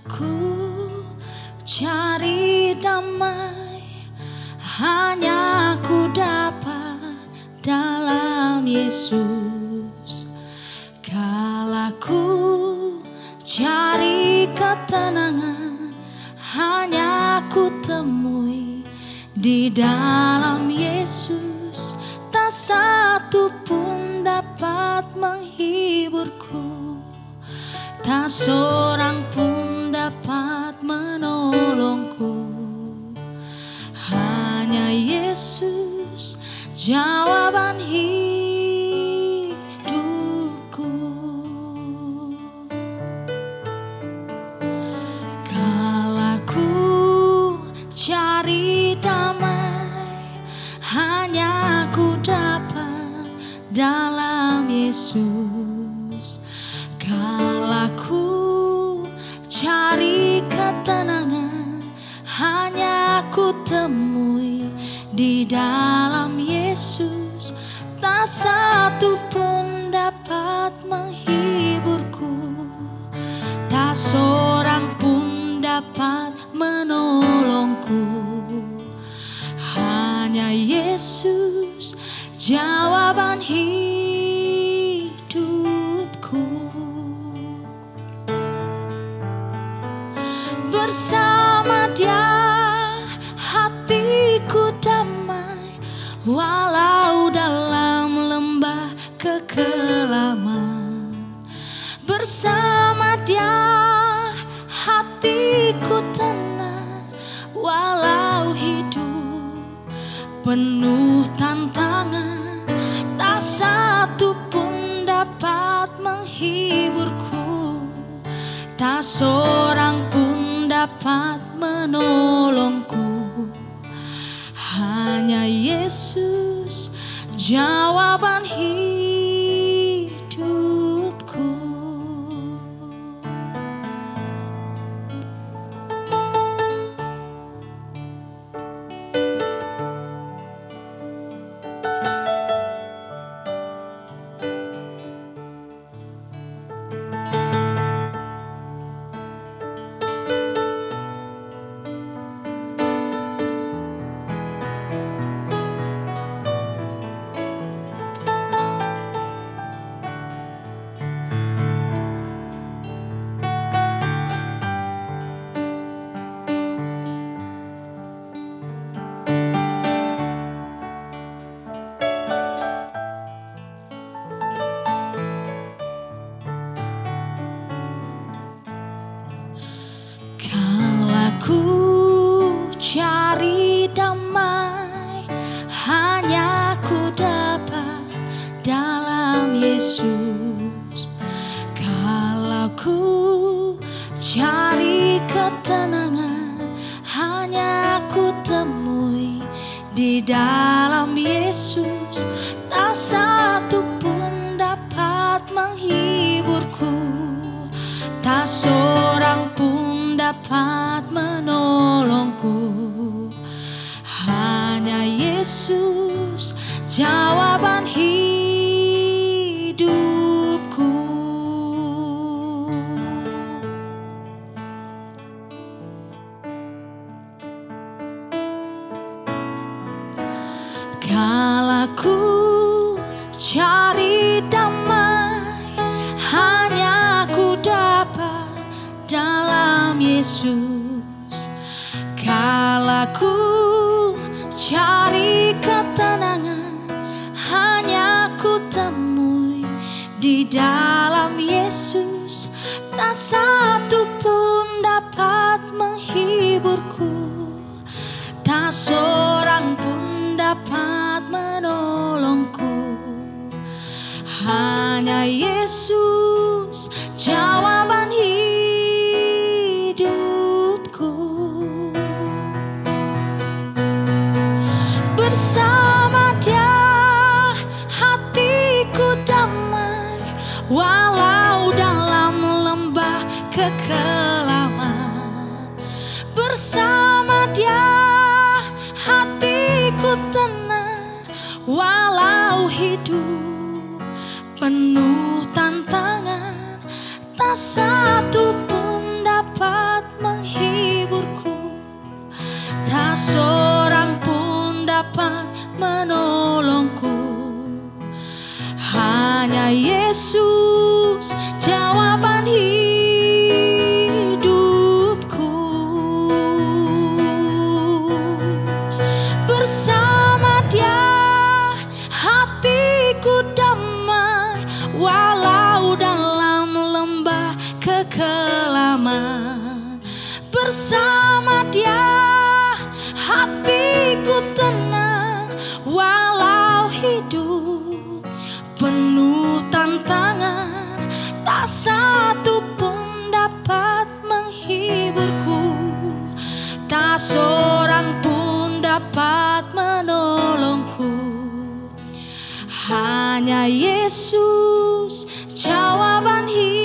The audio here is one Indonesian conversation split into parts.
Ku cari damai, hanya ku dapat dalam Yesus. Kala ku cari ketenangan, hanya ku temui di dalam Yesus. Tak satu pun dapat menghiburku, tak seorang pun dapat menolongku. Hanya Yesus jawaban hidupku. Kala ku cari damai, hanya ku dapat dalam Yesus. Kala ku cari ketenangan, hanya ku temui di dalam Yesus. Tak satu pun dapat menghiburku, tak seorang pun dapat menolongku. Hanya Yesus jawaban hidupku. Bersama Dia hatiku damai, walau dalam lembah kekelaman. Bersama Dia hatiku tenang, walau hidup penuh tantangan. Tak satu pun dapat menghiburku, tak seorang pun dapat menolongku. Hanya Yesus jawaban hidupku. Kala ku cari damai, hanya ku dapat dalam Yesus. Kala ku cari ketenangan, hanya ku temui di dalam Yesus. Tak satu pun dapat menghiburku, tak seorang pun dapat menolongku. Hanya Yesus jawaban hidupku. Kala ku cari damai, hanya ku dapat dalam Yesus. Kala ku cari ketenangan, hanya ku temui di dalam Yesus. Tak satu pun dapat menghiburku, tak seorang pun dapat menolongku. Hanya Yesus jawaban hidupku. Bersama Dia hatiku damai, walau dalam lembah kekelaman. Bersama Dia hatiku tenang, walau hidup penuh tantangan. Tak satu pun dapat kedalaman. Bersama Dia hatiku tenang, walau hidup penuh tantangan, tak satu pun dapat menghiburku, tak seorang pun dapat menolongku. Hanya Yesus jawaban hidupku.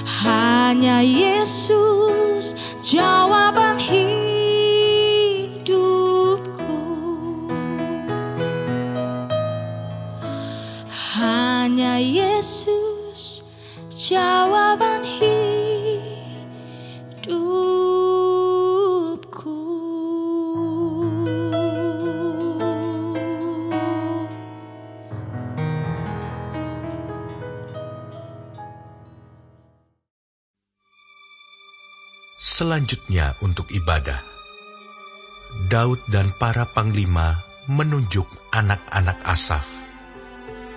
Hanya Yesus jawaban hidupku. Hanya Yesus jawaban hidupku. Selanjutnya untuk ibadah, Daud dan para panglima menunjuk anak-anak Asaf,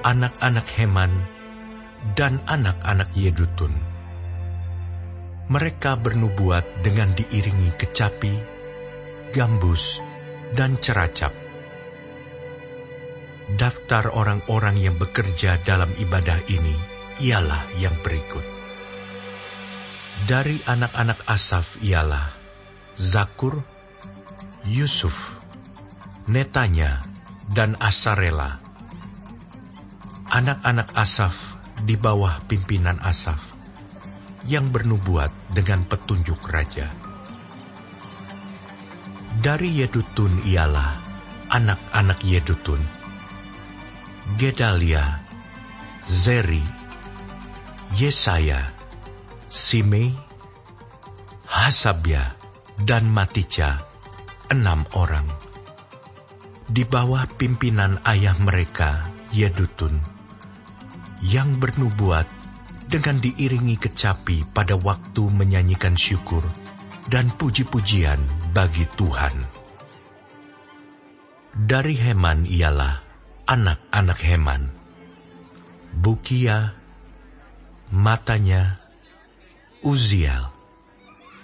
anak-anak Heman, dan anak-anak Yedutun. Mereka bernubuat dengan diiringi kecapi, gambus, dan ceracap. Daftar orang-orang yang bekerja dalam ibadah ini ialah yang berikut. Dari anak-anak Asaf ialah Zakur, Yusuf, Netanya, dan Asarela. Anak-anak Asaf di bawah pimpinan Asaf yang bernubuat dengan petunjuk raja. Dari Yedutun ialah anak-anak Yedutun, Gedalia, Zeri, Yesaya, Simei, Hasabya, dan Matica, 6 orang. Di bawah pimpinan ayah mereka, Yedutun, yang bernubuat dengan diiringi kecapi pada waktu menyanyikan syukur dan puji-pujian bagi Tuhan. Dari Heman ialah anak-anak Heman, Bukia, Matanya, Uziel,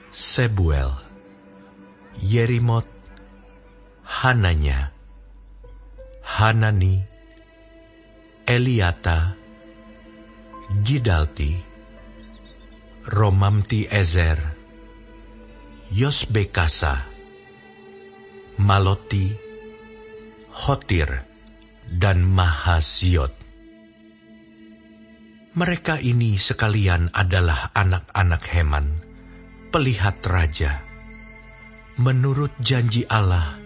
Sebuel, Yerimot, Hananya, Hanani, Eliata, Gidalti, Romamti Ezer, Yosbekasa, Maloti, Hotir, dan Mahasiot. Mereka ini sekalian adalah anak-anak Heman, pelihat raja, menurut janji Allah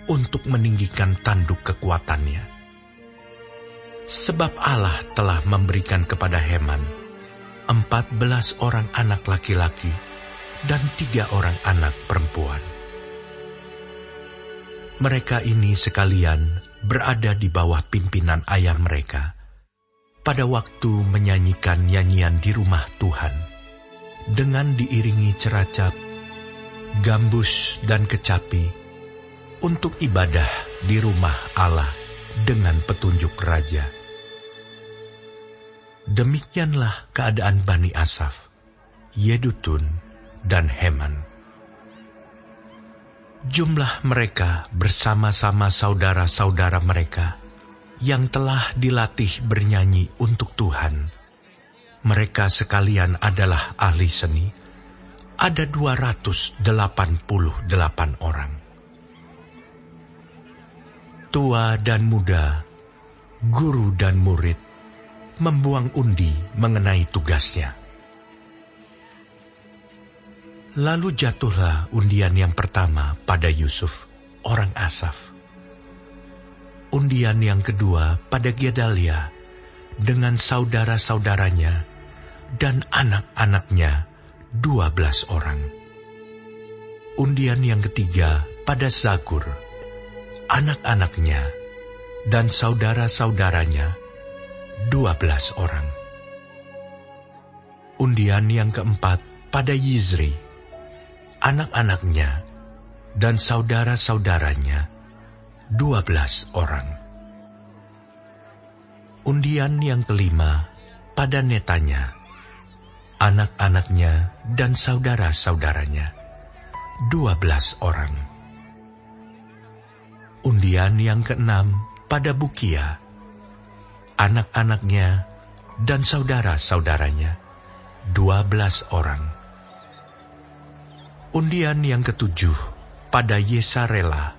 untuk meninggikan tanduk kekuatannya. Sebab Allah telah memberikan kepada Heman 14 orang anak laki-laki dan 3 orang anak perempuan. Mereka ini sekalian berada di bawah pimpinan ayah mereka pada waktu menyanyikan nyanyian di rumah Tuhan, dengan diiringi ceracap, gambus, dan kecapi, untuk ibadah di rumah Allah dengan petunjuk raja. Demikianlah keadaan Bani Asaf, Yedutun, dan Heman. Jumlah mereka bersama-sama saudara-saudara mereka yang telah dilatih bernyanyi untuk Tuhan. Mereka sekalian adalah ahli seni, ada 288 orang. Tua dan muda, guru dan murid, membuang undi mengenai tugasnya. Lalu jatuhlah undian yang pertama pada Yusuf, orang Asaf. Undian yang kedua pada Gedalia dengan saudara-saudaranya dan anak-anaknya 12 orang. Undian yang ketiga pada Zakur, anak-anaknya dan saudara-saudaranya 12 orang. Undian yang keempat pada Yizri, anak-anaknya dan saudara-saudaranya 12 orang. Undian yang kelima pada Netanya, anak-anaknya dan saudara-saudaranya, 12 orang. Undian yang keenam pada Bukia, anak-anaknya dan saudara-saudaranya, 12 orang. Undian yang ketujuh pada Yesarela,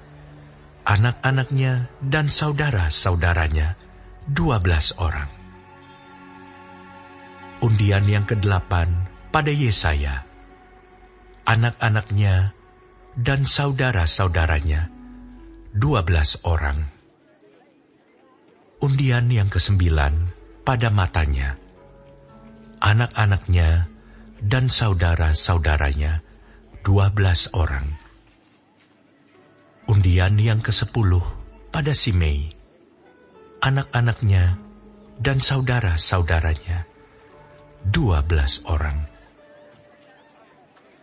anak-anaknya dan saudara-saudaranya, 12 orang. Undian yang kedelapan pada Yesaya, anak-anaknya dan saudara-saudaranya, 12 orang. Undian yang kesembilan pada Matanya, anak-anaknya dan saudara-saudaranya, 12 orang. Undian yang ke-10 pada Simei, anak-anaknya dan saudara-saudaranya, 12 orang.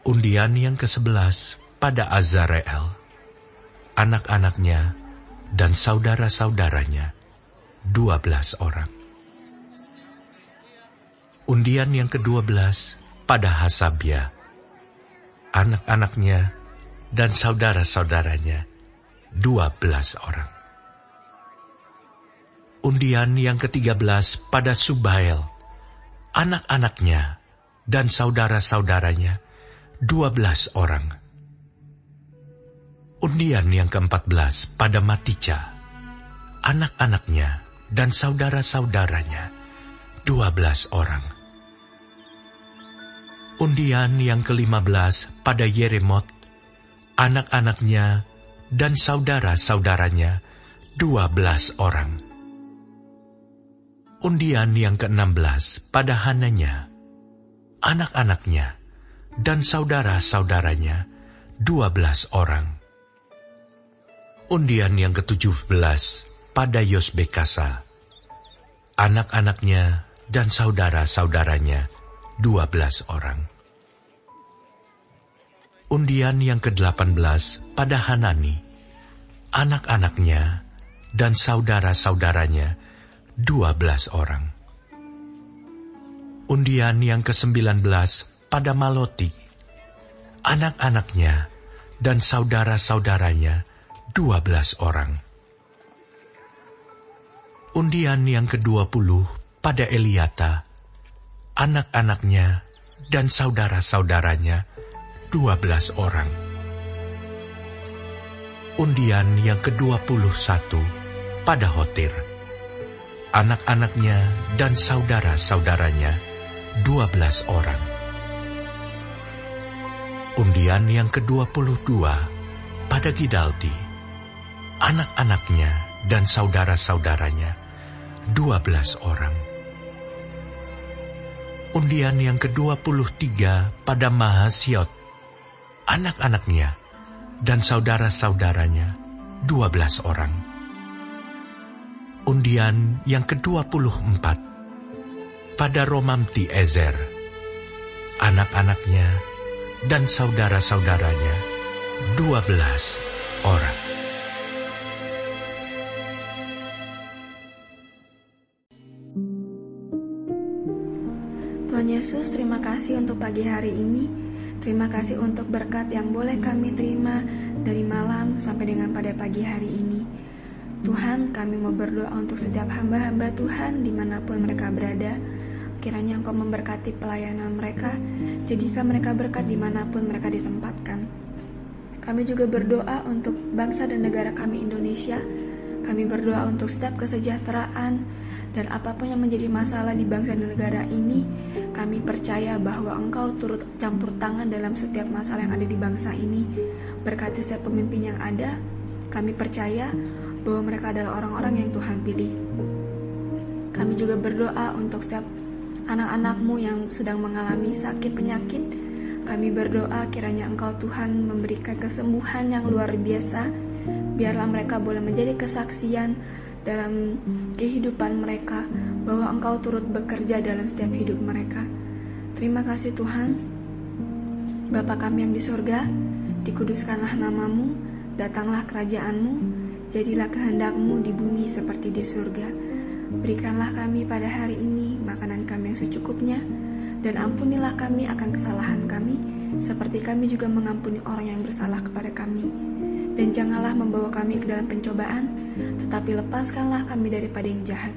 Undian yang ke-11 pada Azareel, anak-anaknya dan saudara-saudaranya, 12 orang. Undian yang ke-12 pada Hasabia, anak-anaknya dan saudara-saudaranya, 12 orang. Undian yang ke-13 pada Subael, anak-anaknya dan saudara-saudaranya, 12 orang. Undian yang ke-14 pada Matica, anak-anaknya dan saudara-saudaranya, 12 orang. Undian yang ke-15 pada Yeremot, anak-anaknya dan saudara-saudaranya, 12 orang. Undian yang ke-16 pada Hananya, anak-anaknya dan saudara-saudaranya, 12 orang. Undian yang ke-17 pada Yosbekasa, anak-anaknya dan saudara-saudaranya, 12 orang. Undian yang ke-18 pada Hanani, anak-anaknya dan saudara-saudaranya, 12 orang. Undian yang ke-19 pada Maloti, anak-anaknya dan saudara-saudaranya, 12 orang. Undian yang ke-20 pada Eliata, anak-anaknya dan saudara-saudaranya, 12 orang. Undian yang ke-21 pada Hotir, anak-anaknya dan saudara-saudaranya, 12 orang. Undian yang ke-22 pada Gidalti, anak-anaknya dan saudara-saudaranya, 12 orang. Undian yang ke-23 pada Mahasiot, anak-anaknya dan saudara-saudaranya, 12 orang. Undian yang ke-24 pada Romamti Ezer, anak-anaknya dan saudara-saudaranya, 12 orang. Tuhan Yesus, terima kasih untuk pagi hari ini. Terima kasih untuk berkat yang boleh kami terima dari malam sampai dengan pada pagi hari ini. Tuhan, kami mau berdoa untuk setiap hamba-hamba Tuhan dimanapun mereka berada. Kiranya Engkau memberkati pelayanan mereka, jadikan mereka berkat dimanapun mereka ditempatkan. Kami juga berdoa untuk bangsa dan negara kami Indonesia. Kami berdoa untuk setiap kesejahteraan dan apapun yang menjadi masalah di bangsa dan negara ini. Kami percaya bahwa Engkau turut campur tangan dalam setiap masalah yang ada di bangsa ini. Berkati setiap pemimpin yang ada. Kami percaya bahwa mereka adalah orang-orang yang Tuhan pilih. Kami juga berdoa untuk setiap anak-anak-Mu yang sedang mengalami sakit penyakit. Kami berdoa kiranya Engkau Tuhan memberikan kesembuhan yang luar biasa. Biarlah mereka boleh menjadi kesaksian dalam kehidupan mereka bahwa Engkau turut bekerja dalam setiap hidup mereka. Terima kasih Tuhan. Bapa kami yang di surga, dikuduskanlah nama-Mu, datanglah kerajaan-Mu, jadilah kehendak-Mu di bumi seperti di surga. Berikanlah kami pada hari ini makanan kami yang secukupnya, dan ampunilah kami akan kesalahan kami, seperti kami juga mengampuni orang yang bersalah kepada kami. Dan janganlah membawa kami ke dalam pencobaan, tetapi lepaskanlah kami daripada yang jahat.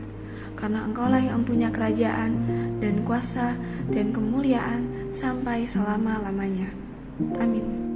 Karena Engkaulah yang punya kerajaan, dan kuasa, dan kemuliaan, sampai selama-lamanya. Amin.